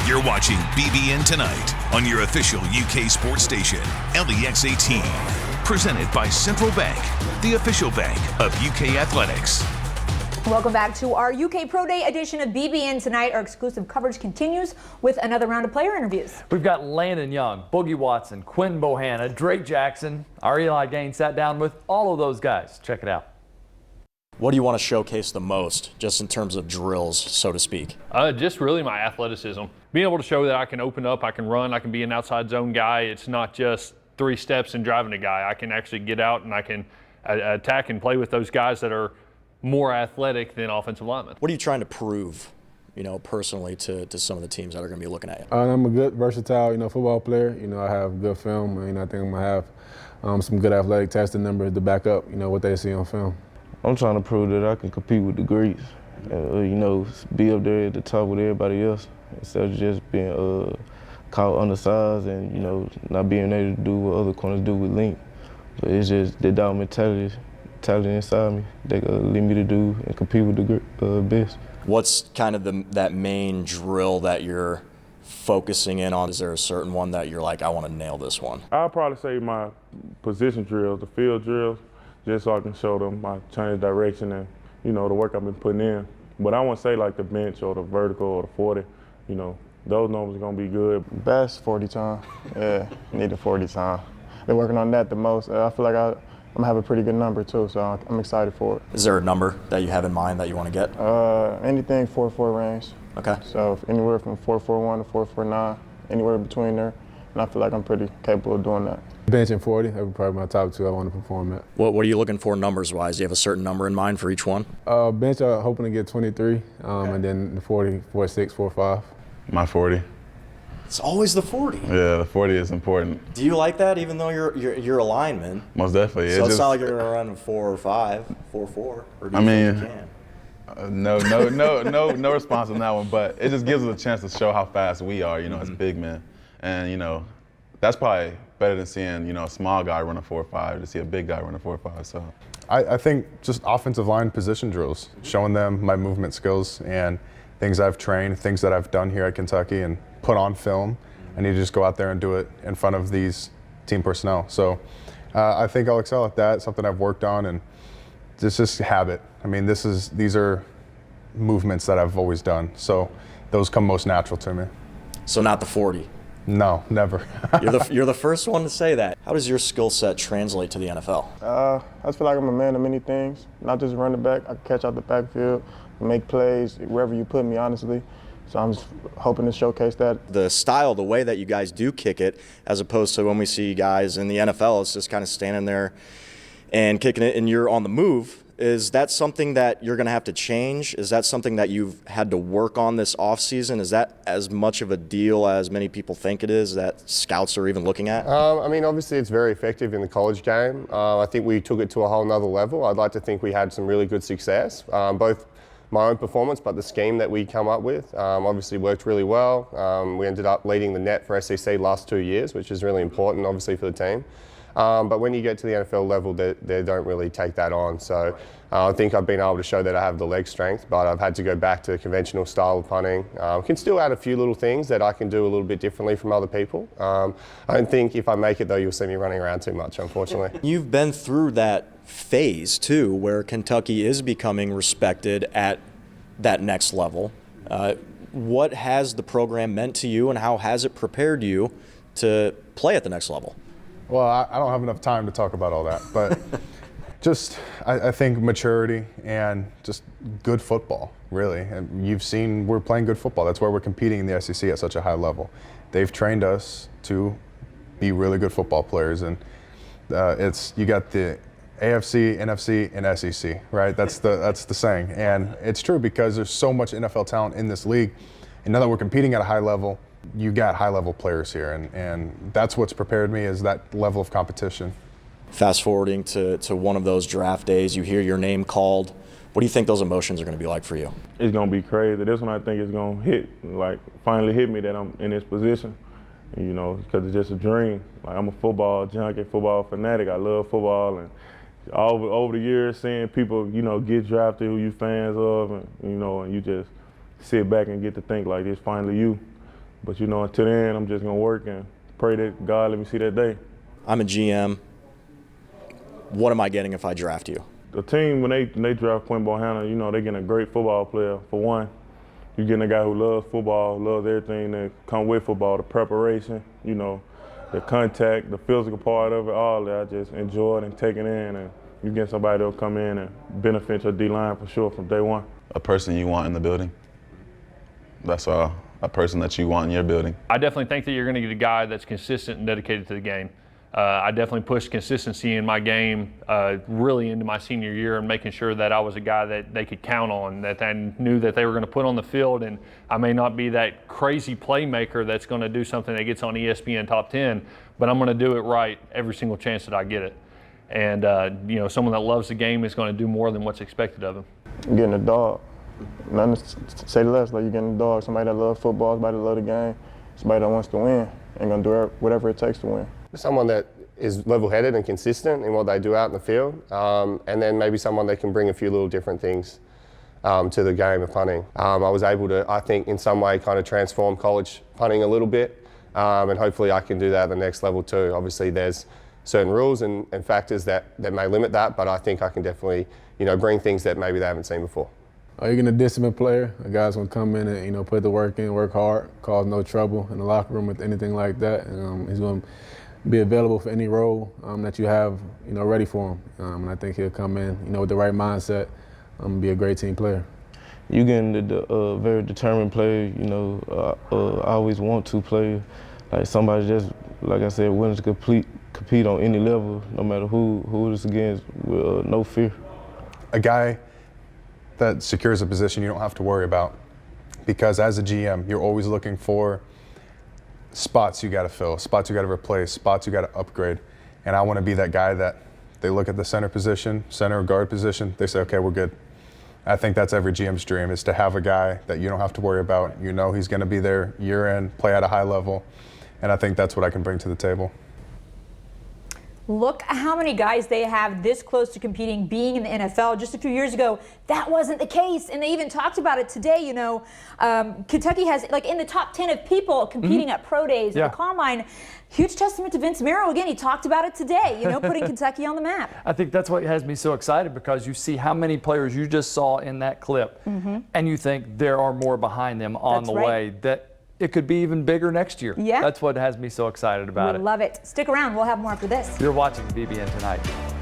You're watching BBN Tonight on your official UK sports station, LEX 18. Presented by Central Bank, the official bank of UK Athletics. Welcome back to our UK Pro Day edition of BBN Tonight. Our exclusive coverage continues with another round of player interviews. We've got Landon Young, Boogie Watson, Quentin Bohanna, Drake Jackson. Our Eli Gaines sat down with all of those guys. Check it out. What do you want to showcase the most, just in terms of drills, so to speak? Just really my athleticism. Being able to show that I can open up, I can run, I can be an outside zone guy. It's not just 3 steps and driving a guy. I can actually get out and I can attack and play with those guys that are more athletic than offensive linemen. What are you trying to prove, personally to some of the teams that are going to be looking at you? I'm a good, versatile, football player. I have good film, and I think I'm going to have some good athletic testing numbers to back up, what they see on film. I'm trying to prove that I can compete with the greats, be up there at the top with everybody else instead of just being caught undersized and, not being able to do what other corners do with length. But it's just the dog mentality inside me that lead me to do and compete with the best. What's kind of that main drill that you're focusing in on? Is there a certain one that you're like, I want to nail this one? I'll probably say my position drills, the field drills, just so I can show them my change of direction and, the work I've been putting in. But I won't say like the bench or the vertical or the 40, those numbers are going to be good. Best 40 time. Yeah, need the 40 time. Been working on that the most. I feel like I'm gonna have a pretty good number too, so I'm excited for it. Is there a number that you have in mind that you want to get? Anything 4.4 range. Okay. So anywhere from 4.41 to 4.49, anywhere between there, and I feel like I'm pretty capable of doing that. Bench and 40, that would probably be my top 2 I want to perform at. What are you looking for numbers-wise? Do you have a certain number in mind for each one? Bench, I'm hoping to get 23, and then the 40, 46, 45. My 40. It's always the 40. Yeah, the 40 is important. Do you like that, even though you're a lineman? Most definitely. So it's not like you're gonna run 4 or 5, 4.4, or do you think you can? No response on that one, but it just gives us a chance to show how fast we are, as big men. And, that's probably better than seeing, a small guy run a 4.5 to see a big guy run a 4.5. So I think just offensive line position drills, showing them my movement skills and things I've trained, things that I've done here at Kentucky and put on film. I need to just go out there and do it in front of these team personnel. So I think I'll excel at that, something I've worked on, and it's just habit. I mean, these are movements that I've always done, so those come most natural to me. So not the 40? No, never. You're the first one to say that. How does your skill set translate to the NFL? I just feel like I'm a man of many things, not just running back. I can catch out the backfield, make plays wherever you put me, honestly. So I'm just hoping to showcase that. The style, the way that you guys do kick it, as opposed to when we see guys in the NFL, it's just kind of standing there and kicking it and you're on the move. Is that something that you're going to have to change? Is that something that you've had to work on this offseason? Is that as much of a deal as many people think it is that scouts are even looking at? I mean, obviously it's very effective in the college game. I think we took it to a whole nother level. I'd like to think we had some really good success, both my own performance, but the scheme that we come up with obviously worked really well. We ended up leading the net for SEC last 2 years, which is really important, obviously, for the team. But when you get to the NFL level, they don't really take that on. So I think I've been able to show that I have the leg strength, but I've had to go back to the conventional style of punting. Can still add a few little things that I can do a little bit differently from other people. I don't think if I make it, though, you'll see me running around too much, unfortunately. You've been through that phase, too, where Kentucky is becoming respected at that next level. What has the program meant to you, and how has it prepared you to play at the next level? Well, I don't have enough time to talk about all that, but just I think maturity and just good football, really. And you've seen we're playing good football. That's why we're competing in the SEC at such a high level. They've trained us to be really good football players, and you got the AFC, NFC, and SEC, right? That's the saying, and it's true because there's so much NFL talent in this league, and now that we're competing at a high level, you got high-level players here, and that's what's prepared me is that level of competition. Fast forwarding to one of those draft days, you hear your name called. What do you think those emotions are going to be like for you? It's going to be crazy. This one I think is going to finally hit me that I'm in this position, because it's just a dream. Like, I'm a football junkie, football fanatic. I love football, and over the years seeing people, get drafted who you fans of, and you just sit back and get to think like it's finally you. But, you know, until then, I'm just going to work and pray that God let me see that day. I'm a GM. What am I getting if I draft you? The team, when they draft Quinn Bohanna, you know, they're getting a great football player, for one. You're getting a guy who loves football, loves everything that come with football, the preparation, you know, the contact, the physical part of it, all that. I just enjoy it and take it in. And you get somebody that'll come in and benefit your D-line for sure from day one. A person you want in the building. That's a person that you want in your building. I definitely think that you're going to get a guy that's consistent and dedicated to the game. I definitely pushed consistency in my game really into my senior year and making sure that I was a guy that they could count on, that they knew that they were going to put on the field. And I may not be that crazy playmaker that's going to do something that gets on ESPN Top 10, but I'm going to do it right every single chance that I get it. And, you know, someone that loves the game is going to do more than what's expected of him. You're getting a dog. Nothing to say less. Like, you're getting a dog. Somebody that loves football, somebody that loves the game, somebody that wants to win and going to do whatever it takes to win. Someone that is level-headed and consistent in what they do out in the field, and then maybe someone that can bring a few little different things to the game of punting. I was able to, I think, in some way kind of transform college punting a little bit, and hopefully I can do that at the next level too. Obviously there's certain rules and factors that may limit that, but I think I can definitely, you know, bring things that maybe they haven't seen before. You're getting a disciplined player. A guy's going to come in and, you know, put the work in, work hard, cause no trouble in the locker room with anything like that. And, he's going to be available for any role that you have, you know, ready for him. And I think he'll come in, you know, with the right mindset and be a great team player. You getting the very determined player, you know, I always want to play like somebody just, like I said, willing to compete on any level, no matter who it is against, with no fear. A guy that secures a position you don't have to worry about, because as a GM, you're always looking for spots you got to fill, spots you got to replace, spots you got to upgrade. And I want to be that guy that they look at the center position, center or guard position, they say, okay, we're good. I think that's every GM's dream, is to have a guy that you don't have to worry about. You know he's going to be there year in, play at a high level. And I think that's what I can bring to the table. Look how many guys they have this close to competing, being in the NFL. Just a few years ago, that wasn't the case. And they even talked about it today, you know. Kentucky has, like, in the top 10 of people competing at pro days, at the combine. Huge testament to Vince Marrow. Again, he talked about it today, you know, putting Kentucky on the map. I think that's what has me so excited, because you see how many players you just saw in that clip, and you think there are more behind them on the way, that it could be even bigger next year. Yeah. That's what has me so excited about it. We love it. Stick around. We'll have more after this. You're watching BBN Tonight.